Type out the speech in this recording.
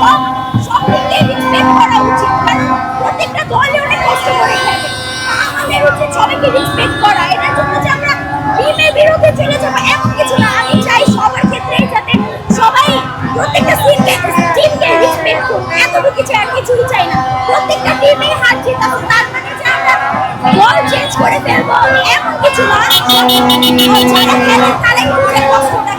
সব সব দিকে রেসপেক্ট করা উচিত, কারণ প্রত্যেকটা দলই অনেক কষ্ট করে খেলে। আমাদের উচিত সবাইকে রেসপেক্ট করা। এটার জন্য যে আমরা টিমের বিরুদ্ধে চলে যাবো এমন কিছু না। আমি চাই সবার ক্ষেত্রেই যাতে সবাই প্রত্যেকটা টিমকে রেসপেক্ট করুক, এতটুকু কিছু আর কিছুই চাই না। প্রত্যেকটা টিমে হার জিত আছে, তার মানে যে আমরা দল চেঞ্জ করে ফেলবো এমন কিছু না। যারা খেলেন তারাই বুঝে কষ্টটা